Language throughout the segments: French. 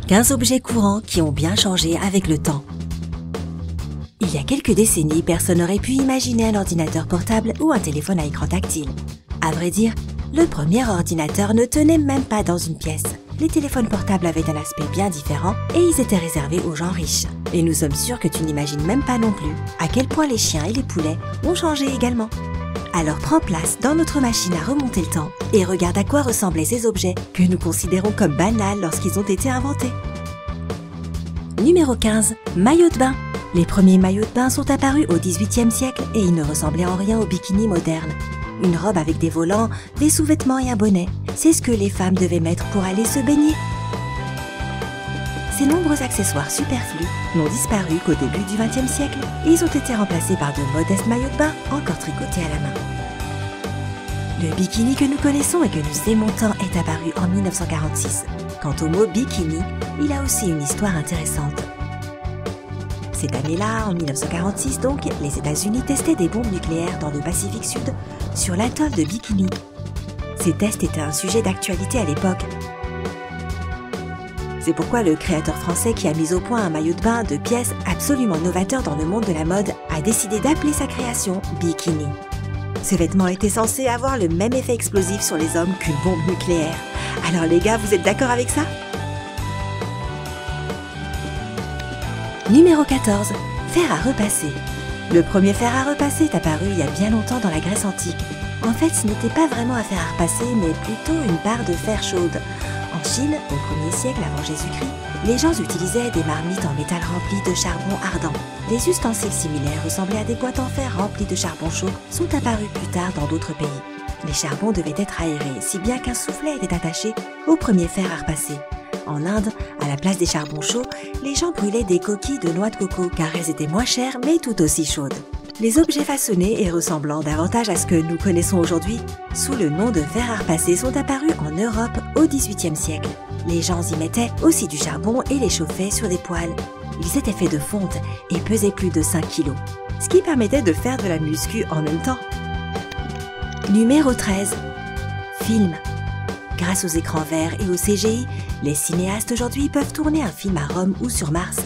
15 objets courants qui ont bien changé avec le temps. Il y a quelques décennies, personne n'aurait pu imaginer un ordinateur portable ou un téléphone à écran tactile. À vrai dire, le premier ordinateur ne tenait même pas dans une pièce. Les téléphones portables avaient un aspect bien différent et ils étaient réservés aux gens riches. Et nous sommes sûrs que tu n'imagines même pas non plus à quel point les chiens et les poulets ont changé également. Alors prends place dans notre machine à remonter le temps et regarde à quoi ressemblaient ces objets que nous considérons comme banals lorsqu'ils ont été inventés. Numéro 15. Maillot de bain. Les premiers maillots de bain sont apparus au XVIIIe siècle et ils ne ressemblaient en rien aux bikinis modernes. Une robe avec des volants, des sous-vêtements et un bonnet, c'est ce que les femmes devaient mettre pour aller se baigner. Ces nombreux accessoires superflus n'ont disparu qu'au début du XXe siècle. Ils ont été remplacés par de modestes maillots de bain encore tricotés à la main. Le bikini que nous connaissons et que nous aimons tant est apparu en 1946. Quant au mot bikini, il a aussi une histoire intéressante. Cette année-là, en 1946 donc, les États-Unis testaient des bombes nucléaires dans le Pacifique Sud sur l'atoll de Bikini. Ces tests étaient un sujet d'actualité à l'époque. C'est pourquoi le créateur français qui a mis au point un maillot de bain de pièces absolument novateur dans le monde de la mode a décidé d'appeler sa création Bikini. Ce vêtement était censé avoir le même effet explosif sur les hommes qu'une bombe nucléaire. Alors les gars, vous êtes d'accord avec ça ? Numéro 14. Fer à repasser. Le premier fer à repasser est apparu il y a bien longtemps dans la Grèce antique. En fait, ce n'était pas vraiment un fer à repasser, mais plutôt une barre de fer chaude. En Chine, au 1er siècle avant Jésus-Christ, les gens utilisaient des marmites en métal remplies de charbon ardent. Des ustensiles similaires ressemblaient à des boîtes en fer remplies de charbon chaud sont apparus plus tard dans d'autres pays. Les charbons devaient être aérés, si bien qu'un soufflet était attaché au premier fer à repasser. En Inde, à la place des charbons chauds, les gens brûlaient des coquilles de noix de coco car elles étaient moins chères mais tout aussi chaudes. Les objets façonnés et ressemblant davantage à ce que nous connaissons aujourd'hui, sous le nom de fer à repasser, sont apparus en Europe au XVIIIe siècle. Les gens y mettaient aussi du charbon et les chauffaient sur des poêles. Ils étaient faits de fonte et pesaient plus de 5 kg, ce qui permettait de faire de la muscu en même temps. Numéro 13. Film. Grâce aux écrans verts et au CGI, les cinéastes aujourd'hui peuvent tourner un film à Rome ou sur Mars.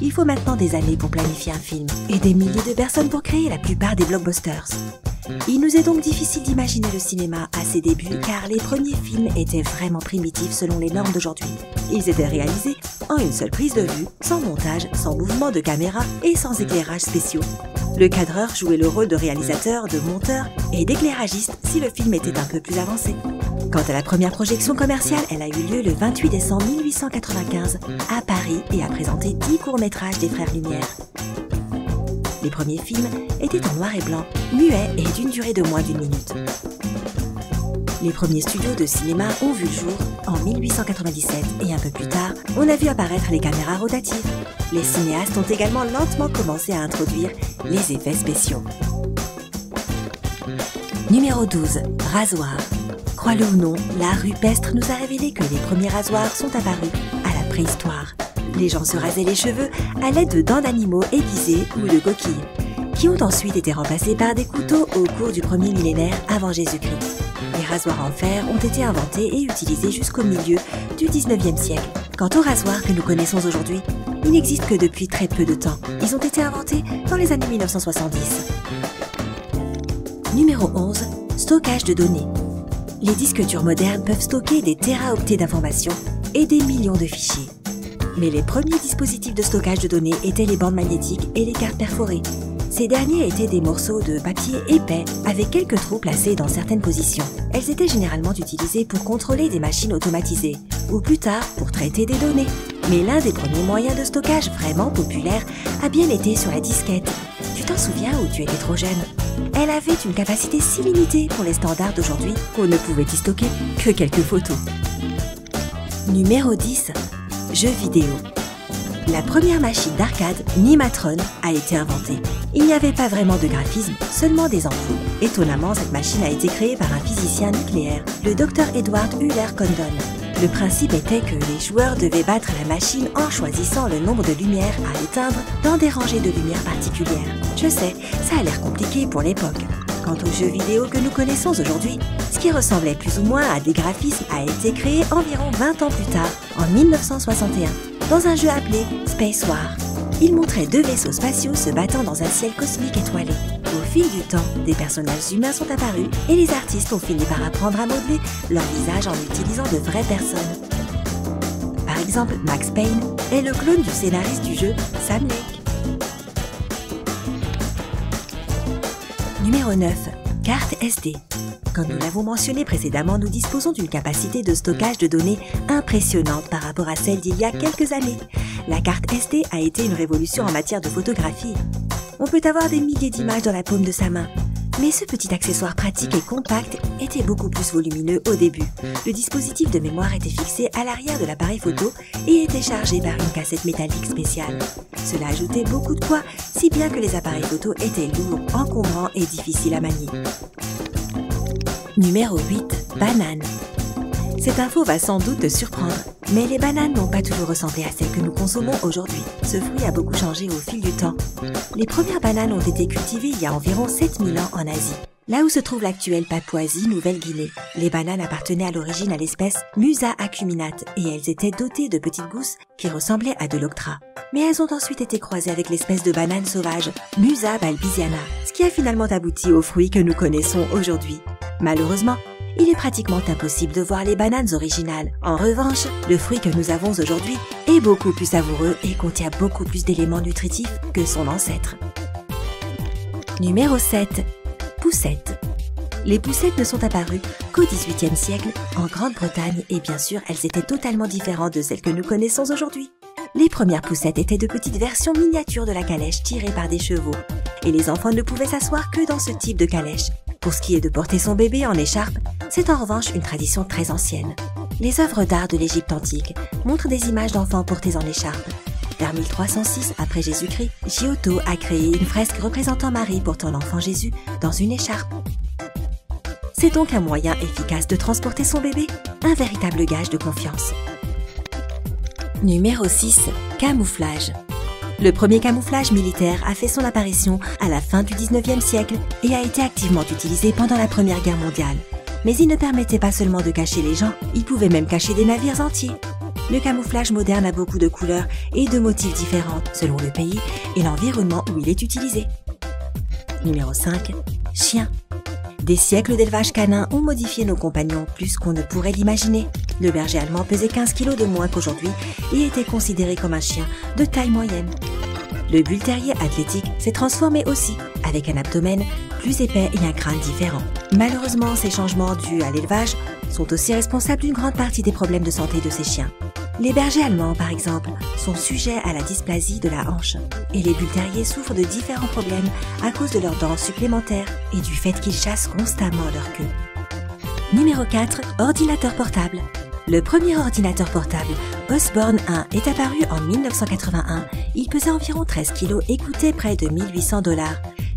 Il faut maintenant des années pour planifier un film et des milliers de personnes pour créer la plupart des blockbusters. Il nous est donc difficile d'imaginer le cinéma à ses débuts car les premiers films étaient vraiment primitifs selon les normes d'aujourd'hui. Ils étaient réalisés en une seule prise de vue, sans montage, sans mouvement de caméra et sans éclairage spéciaux. Le cadreur jouait le rôle de réalisateur, de monteur et d'éclairagiste si le film était un peu plus avancé. Quant à la première projection commerciale, elle a eu lieu le 28 décembre 1895 à Paris et a présenté 10 courts-métrages des Frères Lumière. Les premiers films étaient en noir et blanc, muets et d'une durée de moins d'1 minute. Les premiers studios de cinéma ont vu le jour en 1897 et un peu plus tard, on a vu apparaître les caméras rotatives. Les cinéastes ont également lentement commencé à introduire les effets spéciaux. Numéro 12. Rasoir. Crois-le ou non, l'art rupestre nous a révélé que les premiers rasoirs sont apparus à la préhistoire. Les gens se rasaient les cheveux à l'aide de dents d'animaux aiguisées ou de coquilles, qui ont ensuite été remplacés par des couteaux au cours du premier millénaire avant Jésus-Christ. Les rasoirs en fer ont été inventés et utilisés jusqu'au milieu du 19e siècle. Quant aux rasoirs que nous connaissons aujourd'hui, ils n'existent que depuis très peu de temps. Ils ont été inventés dans les années 1970. Numéro 11. Stockage de données. Les disques durs modernes peuvent stocker des téraoctets d'informations et des millions de fichiers. Mais les premiers dispositifs de stockage de données étaient les bandes magnétiques et les cartes perforées. Ces derniers étaient des morceaux de papier épais avec quelques trous placés dans certaines positions. Elles étaient généralement utilisées pour contrôler des machines automatisées ou plus tard pour traiter des données. Mais l'un des premiers moyens de stockage vraiment populaire a bien été sur la disquette. Tu t'en souviens ou tu étais trop jeune ? Elle avait une capacité si limitée pour les standards d'aujourd'hui qu'on ne pouvait y stocker que quelques photos. Numéro 10. Jeux vidéo. La première machine d'arcade, Nimatron, a été inventée. Il n'y avait pas vraiment de graphisme, seulement des ampoules. Étonnamment, cette machine a été créée par un physicien nucléaire, le Dr Edward Euler Condon. Le principe était que les joueurs devaient battre la machine en choisissant le nombre de lumières à éteindre dans des rangées de lumières particulières. Je sais, ça a l'air compliqué pour l'époque. Quant aux jeux vidéo que nous connaissons aujourd'hui, ce qui ressemblait plus ou moins à des graphismes a été créé environ 20 ans plus tard, en 1961, dans un jeu appelé Space War. Il montrait deux vaisseaux spatiaux se battant dans un ciel cosmique étoilé. Au fil du temps, des personnages humains sont apparus et les artistes ont fini par apprendre à modeler leur visage en utilisant de vraies personnes. Par exemple, Max Payne est le clone du scénariste du jeu Sam Lake. Numéro 9. Carte SD. Comme nous l'avons mentionné précédemment, nous disposons d'une capacité de stockage de données impressionnante par rapport à celle d'il y a quelques années. La carte SD a été une révolution en matière de photographie. On peut avoir des milliers d'images dans la paume de sa main. Mais ce petit accessoire pratique et compact était beaucoup plus volumineux au début. Le dispositif de mémoire était fixé à l'arrière de l'appareil photo et était chargé par une cassette métallique spéciale. Cela ajoutait beaucoup de poids, si bien que les appareils photo étaient lourds, encombrants et difficiles à manier. Numéro 8. Banane. Cette info va sans doute te surprendre, mais les bananes n'ont pas toujours ressemblé à celles que nous consommons aujourd'hui. Ce fruit a beaucoup changé au fil du temps. Les premières bananes ont été cultivées il y a environ 7000 ans en Asie, là où se trouve l'actuelle Papouasie-Nouvelle-Guinée. Les bananes appartenaient à l'origine à l'espèce Musa acuminate et elles étaient dotées de petites gousses qui ressemblaient à de l'octra. Mais elles ont ensuite été croisées avec l'espèce de banane sauvage Musa balbisiana, ce qui a finalement abouti aux fruits que nous connaissons aujourd'hui. Malheureusement, il est pratiquement impossible de voir les bananes originales. En revanche, le fruit que nous avons aujourd'hui est beaucoup plus savoureux et contient beaucoup plus d'éléments nutritifs que son ancêtre. Numéro 7. Poussettes. Les poussettes ne sont apparues qu'au XVIIIe siècle en Grande-Bretagne et bien sûr, elles étaient totalement différentes de celles que nous connaissons aujourd'hui. Les premières poussettes étaient de petites versions miniatures de la calèche tirées par des chevaux. Et les enfants ne pouvaient s'asseoir que dans ce type de calèche. Pour ce qui est de porter son bébé en écharpe, c'est en revanche une tradition très ancienne. Les œuvres d'art de l'Égypte antique montrent des images d'enfants portés en écharpe. Vers 1306 après Jésus-Christ, Giotto a créé une fresque représentant Marie portant l'enfant Jésus dans une écharpe. C'est donc un moyen efficace de transporter son bébé, un véritable gage de confiance. Numéro 6. Camouflage. Le premier camouflage militaire a fait son apparition à la fin du 19e siècle et a été activement utilisé pendant la Première Guerre mondiale. Mais il ne permettait pas seulement de cacher les gens, il pouvait même cacher des navires entiers. Le camouflage moderne a beaucoup de couleurs et de motifs différents selon le pays et l'environnement où il est utilisé. Numéro 5. Chien. Des siècles d'élevage canin ont modifié nos compagnons plus qu'on ne pourrait l'imaginer. Le berger allemand pesait 15 kg de moins qu'aujourd'hui et était considéré comme un chien de taille moyenne. Le bull terrier athlétique s'est transformé aussi, avec un abdomen plus épais et un crâne différent. Malheureusement, ces changements dus à l'élevage sont aussi responsables d'une grande partie des problèmes de santé de ces chiens. Les bergers allemands, par exemple, sont sujets à la dysplasie de la hanche. Et les bull terriers souffrent de différents problèmes à cause de leurs dents supplémentaires et du fait qu'ils chassent constamment leur queue. Numéro 4. Ordinateur portable. Le premier ordinateur portable, Osborne 1, est apparu en 1981. Il pesait environ 13 kg et coûtait près de 1800 $,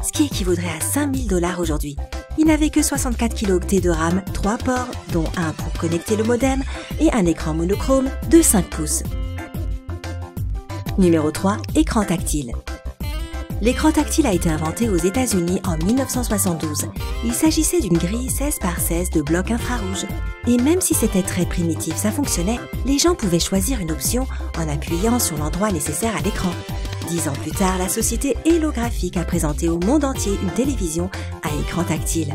ce qui équivaudrait à 5000 $ aujourd'hui. Il n'avait que 64 kilo-octets de RAM, 3 ports, dont un pour connecter le modem, et un écran monochrome de 5 pouces. Numéro 3. Écran tactile. L'écran tactile a été inventé aux États-Unis en 1972. Il s'agissait d'une grille 16 par 16 de blocs infrarouges. Et même si c'était très primitif, ça fonctionnait, les gens pouvaient choisir une option en appuyant sur l'endroit nécessaire à l'écran. 10 ans plus tard, la société Hélographique a présenté au monde entier une télévision à écran tactile.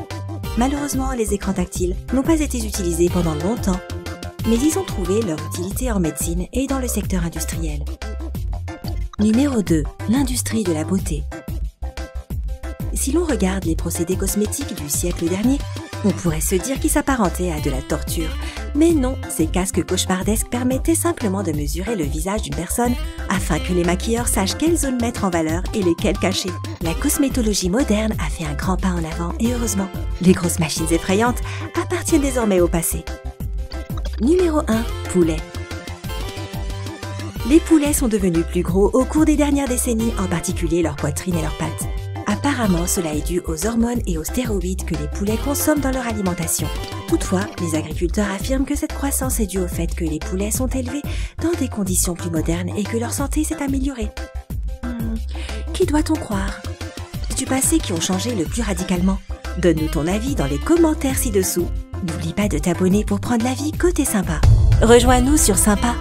Malheureusement, les écrans tactiles n'ont pas été utilisés pendant longtemps, mais ils ont trouvé leur utilité en médecine et dans le secteur industriel. Numéro 2. L'industrie de la beauté. Si l'on regarde les procédés cosmétiques du siècle dernier, on pourrait se dire qu'ils s'apparentaient à de la torture. Mais non, ces casques cauchemardesques permettaient simplement de mesurer le visage d'une personne afin que les maquilleurs sachent quelles zones mettre en valeur et lesquelles cacher. La cosmétologie moderne a fait un grand pas en avant et heureusement, les grosses machines effrayantes appartiennent désormais au passé. Numéro 1. Poulet. Les poulets sont devenus plus gros au cours des dernières décennies, en particulier leur poitrine et leurs pattes. Apparemment, cela est dû aux hormones et aux stéroïdes que les poulets consomment dans leur alimentation. Toutefois, les agriculteurs affirment que cette croissance est due au fait que les poulets sont élevés dans des conditions plus modernes et que leur santé s'est améliorée. Qui doit-on croire? Du passé qui ont changé le plus radicalement. Donne-nous ton avis dans les commentaires ci-dessous. N'oublie pas de t'abonner pour prendre l'avis côté sympa. Rejoins-nous sur Sympa.